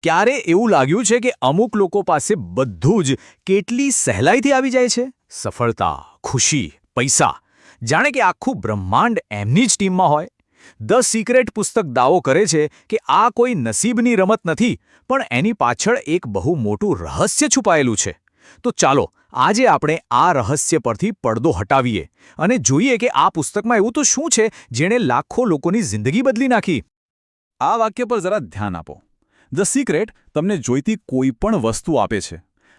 ક્યારે એવું લાગ્યું છે કે અમુક લોકો પાસે બધું જ કેટલી સહેલાઈથી આવી જાય છે? સફળતા, ખુશી, પૈસા, જાણે કે આખું બ્રહ્માંડ એમની જ ટીમમાં હોય. ધ સિક્રેટ પુસ્તક દાવો કરે છે કે આ કોઈ નસીબની રમત નથી, પણ એની પાછળ એક બહુ મોટું રહસ્ય છુપાયેલું છે. તો ચાલો આજે આપણે આ રહસ્ય પરથી પડદો હટાવીએ અને જોઈએ કે આ પુસ્તકમાં એવું તો શું છે જેણે લાખો લોકોની જિંદગી બદલી નાખી. આ વાક્ય પર જરા ધ્યાન આપો. ધ સિક્રેટ તમને જોઈતી કોઈ પણ વસ્તુ આપે છે.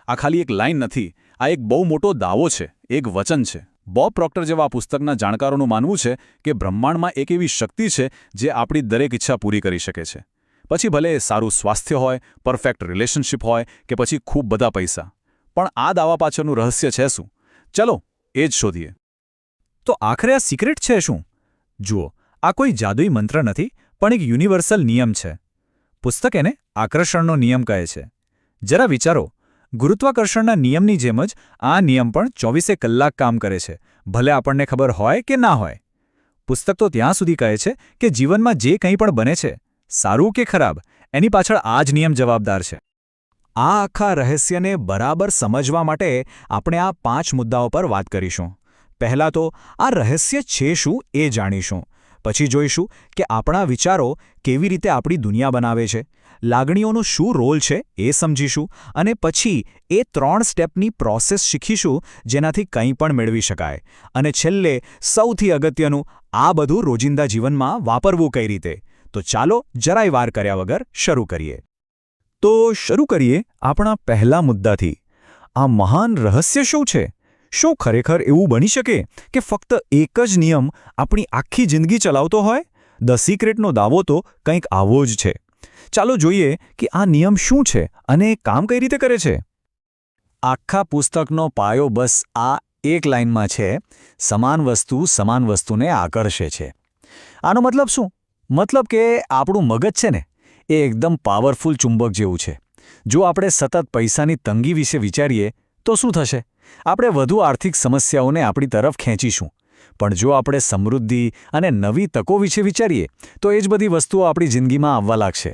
આ ખાલી એક લાઈન નથી, આ એક બહુ મોટો દાવો છે, એક વચન છે. બોબ પ્રોક્ટર જેવા આ પુસ્તકના જાણકારોનું માનવું છે કે બ્રહ્માંડમાં એક એવી શક્તિ છે જે આપણી દરેક ઈચ્છા પૂરી કરી શકે છે. પછી ભલે સારું સ્વાસ્થ્ય હોય, પરફેક્ટ રિલેશનશિપ હોય કે પછી ખૂબ બધા પૈસા. પણ આ દાવા પાછળનું રહસ્ય છે શું? ચલો એ જ શોધીએ. તો આખરે આ સિક્રેટ છે શું? જુઓ, આ કોઈ જાદુઈ મંત્ર નથી, પણ એક યુનિવર્સલ નિયમ છે. પુસ્તક એને આકર્ષણનો નિયમ કહે છે. જરા વિચારો, ગુરુત્વાકર્ષણના નિયમની જેમ જ આ નિયમ પણ 24 કલાક કામ કરે છે, ભલે આપણને ખબર હોય કે ના હોય. પુસ્તક તો ત્યાં સુધી કહે છે કે જીવનમાં જે કંઈ પણ બને છે, સારું કે ખરાબ, એની પાછળ આ જ નિયમ જવાબદાર છે. આ આખા રહસ્યને બરાબર સમજવા માટે આપણે આ 5 મુદ્દાઓ પર વાત કરીશું. પહેલાં તો આ રહસ્ય છે શું એ જાણીશું. પછી જોઈશું કે આપણા વિચારો કેવી રીતે આપણી દુનિયા બનાવે છે, લાગણીઓનો શું રોલ છે એ સમજીશું, અને પછી એ 3 સ્ટેપની પ્રોસેસ શીખીશું જેનાથી કંઈ પણ મેળવી શકાય. અને છેલ્લે સૌથી અગત્યનું, આ બધું રોજિંદા જીવનમાં વાપરવું કઈ રીતે. તો ચાલો જરાય વાર કર્યા વગર શરૂ કરીએ. તો શરૂ કરીએ આપણા પહેલા મુદ્દાથી. આ મહાન રહસ્ય શું છે? શું ખરેખર એવું બની શકે કે ફક્ત એક જ નિયમ આપણી આખી જિંદગી ચલાવતો હોય? ધ સિક્રેટનો દાવો તો કંઈક આવો જ છે. ચાલો જોઈએ કે આ નિયમ શું છે અને કામ કઈ રીતે કરે છે. આખા પુસ્તકનો પાયો બસ આ એક લાઇનમાં છે: સમાન વસ્તુ સમાન વસ્તુને આકર્ષે છે. આનો મતલબ શું? મતલબ કે આપણું મગજ છે ને, એ એકદમ પાવરફુલ ચુંબક જેવું છે. જો આપણે સતત પૈસાની તંગી વિશે વિચારીએ તો શું થશે? આપણે વધુ આર્થિક સમસ્યાઓને આપણી તરફ ખેંચીશું. પણ જો આપણે સમૃદ્ધિ અને નવી તકો વિશે વિચારીએ તો એ જ બધી વસ્તુઓ આપણી જિંદગીમાં આવવા લાગશે.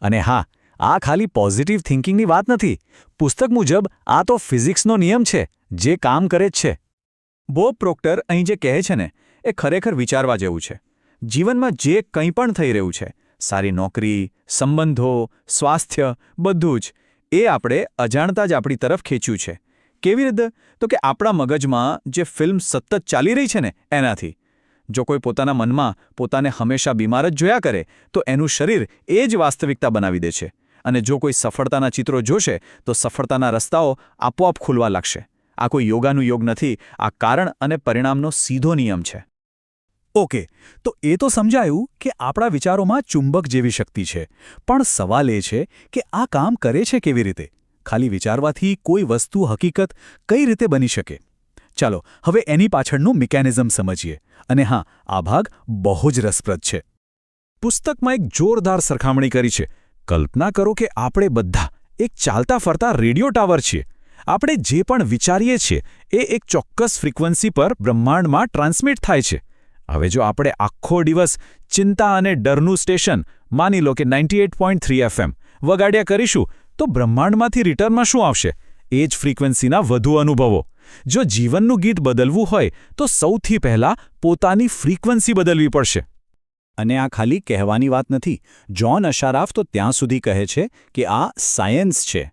અને હા, આ ખાલી પોઝિટિવ થિંકિંગની વાત નથી. પુસ્તક મુજબ આ તો ફિઝિક્સનો નિયમ છે, જે કામ કરે જ છે. બોબ પ્રોક્ટર અહીં જે કહે છે ને, એ ખરેખર વિચારવા જેવું છે. જીવનમાં જે કંઈ પણ થઈ રહ્યું છે, સારી નોકરી, સંબંધો, સ્વાસ્થ્ય, બધું જ, એ આપણે અજાણતા જ આપણી તરફ ખેંચ્યું છે. કેવી રીતે? તો કે આપણા મગજમાં જે ફિલ્મ સતત ચાલી રહી છે ને, એનાથી. જો કોઈ પોતાના મનમાં પોતાને હંમેશા બીમાર જ જોયા કરે તો એનું શરીર એ જ વાસ્તવિકતા બનાવી દે છે. અને જો કોઈ સફળતાના ચિત્રો જોશે તો સફળતાના રસ્તાઓ આપોઆપ ખુલવા લાગશે. આ કોઈ યોગાનું યોગ નથી, આ કારણ અને પરિણામનો સીધો નિયમ છે. ઓકે, તો એ તો સમજાયું કે આપણા વિચારોમાં ચુંબક જેવી શક્તિ છે. પણ સવાલ એ છે કે આ કામ કરે છે કેવી રીતે? ખાલી વિચારવાથી કોઈ વસ્તુ હકીકત કઈ રીતે બની શકે? ચાલો હવે એની પાછળનું મિકેનિઝમ સમજીએ. અને હા, આ ભાગ બહુ જ રસપ્રદ છે. પુસ્તકમાં એક જોરદાર સરખામણી કરી છે. કલ્પના કરો કે આપણે બધા એક ચાલતા ફરતા રેડિયો ટાવર છીએ. આપણે જે પણ વિચારીએ છીએ એ એક ચોક્કસ ફ્રીક્વન્સી પર બ્રહ્માંડમાં ટ્રાન્સમિટ થાય છે. હવે જો આપણે આખો દિવસ ચિંતા અને ડરનું સ્ટેશન, માની લો કે 98.3 FM વગાડ્યા કરીશું તો બ્રહ્માંડમાંથી રિટર્નમાં શું આવશે? એ જ ફ્રીક્વન્સીના વધુ અનુભવો. જો જીવનનું ગીત બદલવું હોય તો સૌથી પહેલાં પોતાની ફ્રીક્વન્સી બદલવી પડશે. અને આ ખાલી કહેવાની વાત નથી. જ્હોન અશારાફ તો ત્યાં સુધી કહે છે કે આ સાયન્સ છે.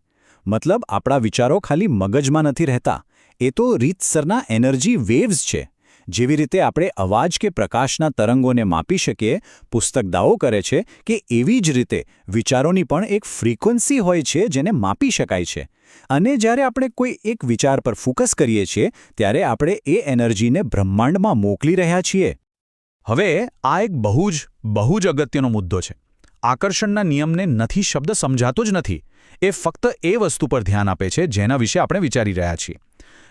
મતલબ આપણા વિચારો ખાલી મગજમાં નથી રહેતા, એ તો રીતસરના એનર્જી વેવ્સ છે. જેવી રીતે આપણે અવાજ કે પ્રકાશના તરંગોને માપી શકીએ, પુસ્તક દાવો કરે છે કે એવી જ રીતે વિચારોની પણ એક ફ્રીક્વન્સી હોય છે જેને માપી શકાય છે. અને જ્યારે આપણે કોઈ એક વિચાર પર ફોકસ કરીએ છીએ ત્યારે આપણે એ એનર્જીને બ્રહ્માંડમાં મોકલી રહ્યા છીએ. હવે આ એક બહુ જ અગત્યનો મુદ્દો છે. આકર્ષણના નિયમને નથી શબ્દ સમજાતો જ નથી. એ ફક્ત એ વસ્તુ પર ધ્યાન આપે છે જેના વિશે આપણે વિચારી રહ્યા છીએ.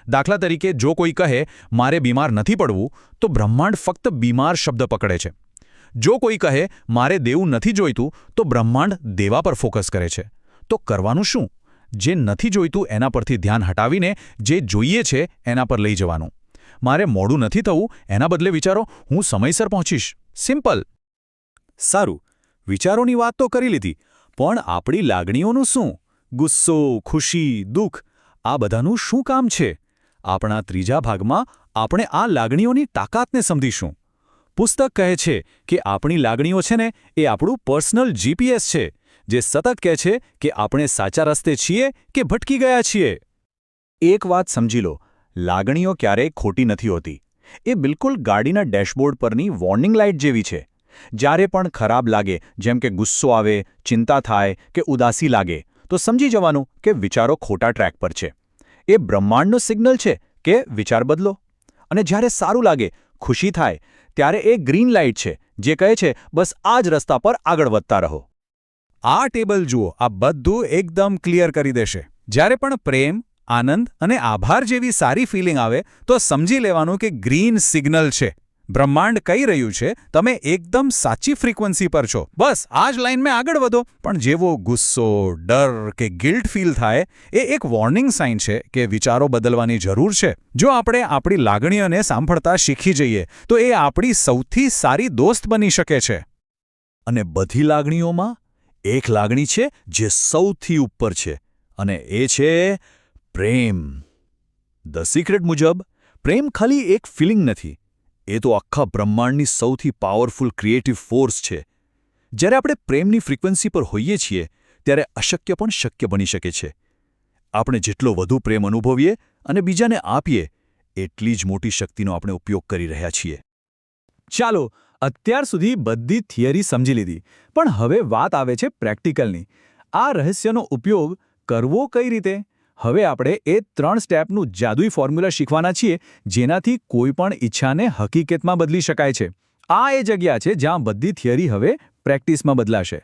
દાખલા તરીકે, જો કોઈ કહે મારે બીમાર નથી પડવું, તો બ્રહ્માંડ ફક્ત બીમાર શબ્દ પકડે છે. જો કોઈ કહે મારે દેવું નથી જોઈતું, તો બ્રહ્માંડ દેવા પર ફોકસ કરે છે. તો કરવાનું શું? જે નથી જોઈતું એના પરથી ધ્યાન હટાવીને જે જોઈએ છે એના પર લઈ જવાનું. મારે મોડું નથી થવું, એના બદલે વિચારો હું સમયસર પહોંચીશ. સિમ્પલ. સારું, વિચારોની વાત તો કરી લીધી, પણ આપણી લાગણીઓનું શું? ગુસ્સો, ખુશી, દુઃખ આ બધાનું શું કામ છે? આપણા ત્રીજા ભાગમાં આપણે આ લાગણીઓની તાકાતને સમજીશું. પુસ્તક કહે છે કે આપણી લાગણીઓ છે ને એ આપણું પર્સનલ જીપીએસ છે, જે સતત કહે છે કે આપણે સાચા રસ્તે છીએ કે ભટકી ગયા છીએ. એક વાત સમજી લો, લાગણીઓ ક્યારેય ખોટી નથી હોતી. એ બિલકુલ ગાડીના ડેશબોર્ડ પરની વોર્નિંગ લાઇટ જેવી છે. જ્યારે પણ ખરાબ લાગે, જેમ કે ગુસ્સો આવે, ચિંતા થાય કે ઉદાસી લાગે, તો સમજી જવાનું કે વિચારો ખોટા ટ્રેક પર છે. એ બ્રહ્માંડનો સિગ્નલ છે કે વિચાર બદલો. અને જ્યારે સારું લાગે, ખુશી થાય, ત્યારે એ ગ્રીન લાઇટ છે જે કહે છે બસ આ જ રસ્તા પર આગળ વધતા રહો. આ ટેબલ જુઓ, આ બધું એકદમ ક્લિયર કરી દેશે. જ્યારે પણ પ્રેમ, આનંદ અને આભાર જેવી સારી ફિલિંગ આવે તો સમજી લેવાનું કે ગ્રીન સિગ્નલ છે. બ્રહ્માંડ કહી રહ્યું છે તમે એકદમ સાચી ફ્રીક્વન્સી પર છો, બસ આ જ લાઇનમાં આગળ વધો. પણ જેવો ગુસ્સો, ડર કે ગિલ્ટ ફીલ થાય, એ એક વોર્નિંગ સાઇન છે કે વિચારો બદલવાની જરૂર છે. જો આપણે આપણી લાગણીઓને સાંભળતા શીખી જઈએ તો એ આપણી સૌથી સારી દોસ્ત બની શકે છે. અને બધી લાગણીઓમાં એક લાગણી છે જે સૌથી ઉપર છે, અને એ છે પ્રેમ. ધ સિક્રેટ મુજબ પ્રેમ ખાલી એક ફિલિંગ નથી, એ તો આખા બ્રહ્માંડની સૌથી પાવરફુલ ક્રિએટિવ ફોર્સ છે. જ્યારે આપણે પ્રેમની ફ્રીક્વન્સી પર હોઈએ છીએ ત્યારે અશક્ય પણ શક્ય બની શકે છે. આપણે જેટલો વધુ પ્રેમ અનુભવીએ અને બીજાને આપીએ, એટલી જ મોટી શક્તિનો આપણે ઉપયોગ કરી રહ્યા છીએ. ચાલો, અત્યાર સુધી બધી થિયરી સમજી લીધી, પણ હવે વાત આવે છે પ્રેક્ટિકલની. આ રહસ્યનો ઉપયોગ કરવો કઈ રીતે? હવે આપણે એ 3 સ્ટેપનું જાદુઈ ફોર્મ્યુલા શીખવાના છીએ, જેનાથી કોઈ પણ ઈચ્છાને હકીકતમાં બદલી શકાય છે. આ એ જગ્યા છે જ્યાં બધી થિયરી હવે પ્રેક્ટિસમાં બદલાશે.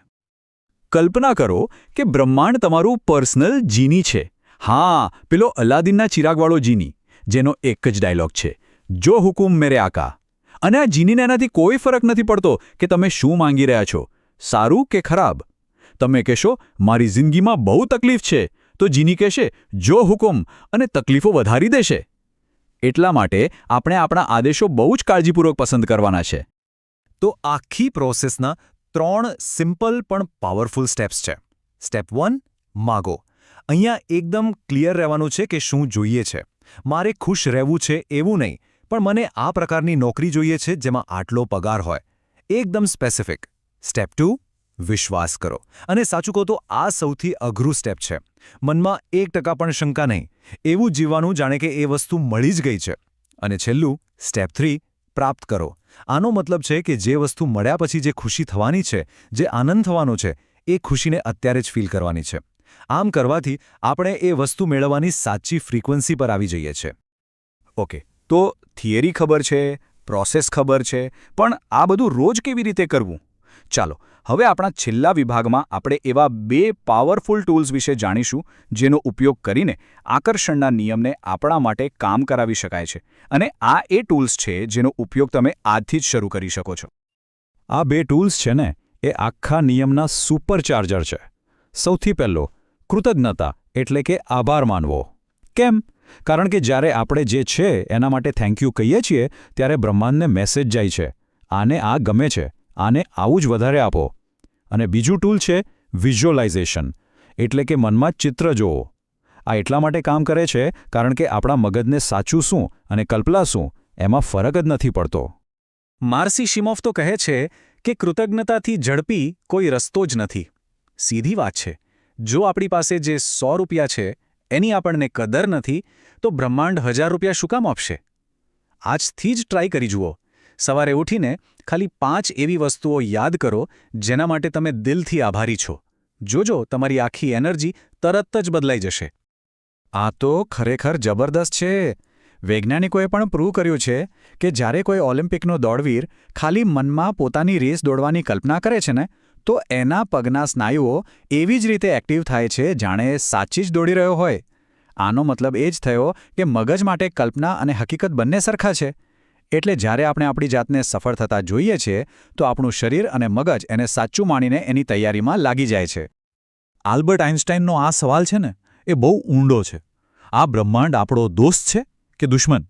કલ્પના કરો કે બ્રહ્માંડ તમારું પર્સનલ જીની છે. હા, પેલો અલાદીનના ચિરાગવાળો જીની, જેનો એક જ ડાયલોગ છે, જો હુકુમ મેરે આકા. અને આ જીનીને એનાથી કોઈ ફરક નથી પડતો કે તમે શું માંગી રહ્યા છો, સારું કે ખરાબ. તમે કહેશો મારી જિંદગીમાં બહુ તકલીફ છે, તો જીની કહેશે જો હુકુમ, અને તકલીફો વધારી દેશે. એટલા માટે આપણે આપણા આદેશો બહુ જ કાળજીપૂર્વક પસંદ કરવાના છે. તો આખી પ્રોસેસના 3 સિમ્પલ પણ પાવરફુલ સ્ટેપ્સ છે. સ્ટેપ 1, માગો. અહીંયા એકદમ ક્લિયર રહેવાનું છે કે શું જોઈએ છે. મારે ખુશ રહેવું છે એવું નહીં, પણ મને આ પ્રકારની નોકરી જોઈએ છે જેમાં આટલો પગાર હોય. એકદમ સ્પેસિફિક. સ્ટેપ 2, વિશ્વાસ કરો. અને સાચું કહો તો આ સૌથી અઘરું સ્ટેપ છે. મનમાં 1% પણ શંકા નહીં, એવું જીવવાનું જાણે કે એ વસ્તુ મળી જ ગઈ છે. અને છેલ્લું, સ્ટેપ 3, પ્રાપ્ત કરો. આનો મતલબ છે કે જે વસ્તુ મળ્યા પછી જે ખુશી થવાની છે, જે આનંદ થવાનો છે, એ ખુશીને અત્યારે જ ફીલ કરવાની છે. આમ કરવાથી આપણે એ વસ્તુ મેળવવાની સાચી ફ્રીક્વન્સી પર આવી જઈએ છીએ. ઓકે, તો થિયરી ખબર છે, પ્રોસેસ ખબર છે, પણ આ બધું રોજ કેવી રીતે કરવું? ચાલો, હવે આપણા છેલ્લા વિભાગમાં આપણે એવા 2 પાવરફુલ ટૂલ્સ વિશે જાણીશું જેનો ઉપયોગ કરીને આકર્ષણના નિયમને આપણા માટે કામ કરાવી શકાય છે. અને આ એ ટૂલ્સ છે જેનો ઉપયોગ તમે આજથી જ શરૂ કરી શકો છો. આ 2 ટૂલ્સ છે ને, એ આખા નિયમના સુપરચાર્જર છે. સૌથી પહેલો, કૃતજ્ઞતા એટલે કે આભાર માનવો. કેમ? કારણ કે જ્યારે આપણે જે છે એના માટે થેન્ક યુ કહીએ છીએ ત્યારે બ્રહ્માંડને મેસેજ જાય છે, આને આ ગમે છે, આને આવું જ વધારે આપો. અને બીજું ટૂલ છે વિઝ્યુઅલાઇઝેશન, એટલે કે મનમાં ચિત્ર જોવો. આ એટલા માટે કામ કરે છે કારણ કે આપણા મગજને સાચું શું અને કલ્પના શું એમાં ફરક જ નથી પડતો. માર્સી શિમોફ તો કહે છે કે કૃતજ્ઞતાથી ઝડપી કોઈ રસ્તો જ નથી. સીધી વાત છે. જો આપણી પાસે જે 100 રૂપિયા છે એની આપણને કદર નથી, તો બ્રહ્માંડ 1000 રૂપિયા શું કામ આપશે? આજથી જ ટ્રાય કરી જુઓ. સવારે ઉઠીને ખાલી 5 એવી વસ્તુઓ યાદ કરો જેના માટે તમે દિલથી આભારી છો. જોજો તમારી આખી એનર્જી તરત જ બદલાઈ જશે. આ તો ખરેખર જબરદસ્ત છે. વૈજ્ઞાનિકોએ પણ પ્રૂવ કર્યું છે કે જ્યારે કોઈ ઓલિમ્પિકનો દોડવીર ખાલી મનમાં પોતાની રેસ દોડવાની કલ્પના કરે છે ને, તો એના પગના સ્નાયુઓ એવી જ રીતે એક્ટિવ થાય છે જાણે સાચી જ દોડી રહ્યો હોય. આનો મતલબ એ જ થયો કે મગજ માટે કલ્પના અને હકીકત બંને સરખા છે. એટલે જ્યારે આપણે આપણી જાતને સફળ થતા જોઈએ છીએ તો આપણું શરીર અને મગજ એને સાચું માનીને એની તૈયારીમાં લાગી જાય છે. આલ્બર્ટ આઇન્સ્ટાઈનનો આ સવાલ છે ને, એ બહુ ઊંડો છે. આ બ્રહ્માંડ આપણો દોસ્ત છે કે દુશ્મન?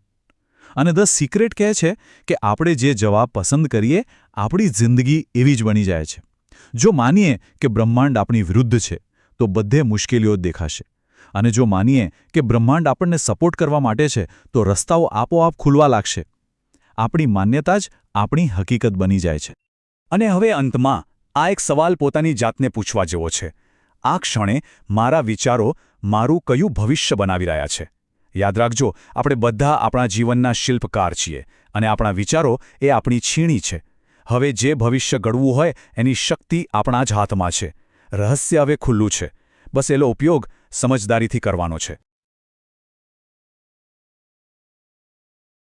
અને ધ સિક્રેટ કહે છે કે આપણે જે જવાબ પસંદ કરીએ આપણી જિંદગી એવી જ બની જાય છે. જો માનીએ કે બ્રહ્માંડ આપણી વિરુદ્ધ છે તો બધે મુશ્કેલીઓ જ દેખાશે અને જો માનીએ કે બ્રહ્માંડ આપણને સપોર્ટ કરવા માટે છે તો રસ્તાઓ આપોઆપ ખુલવા લાગશે. આપણી માન્યતા જ આપણી હકીકત બની જાય છે. અને હવે અંતમાં આ એક સવાલ પોતાની જાતને પૂછવા જેવો છે. આ ક્ષણે મારા વિચારો મારું કયું ભવિષ્ય બનાવી રહ્યા છે? યાદ રાખજો, આપણે બધા આપણા જીવનના શિલ્પકાર છીએ અને આપણા વિચારો એ આપણી છીણી છે. હવે જે ભવિષ્ય ઘડવું હોય એની શક્તિ આપણા જ હાથમાં છે. રહસ્ય હવે ખુલ્લું છે. બસ એનો ઉપયોગ સમજદારીથી કરવાનો છે.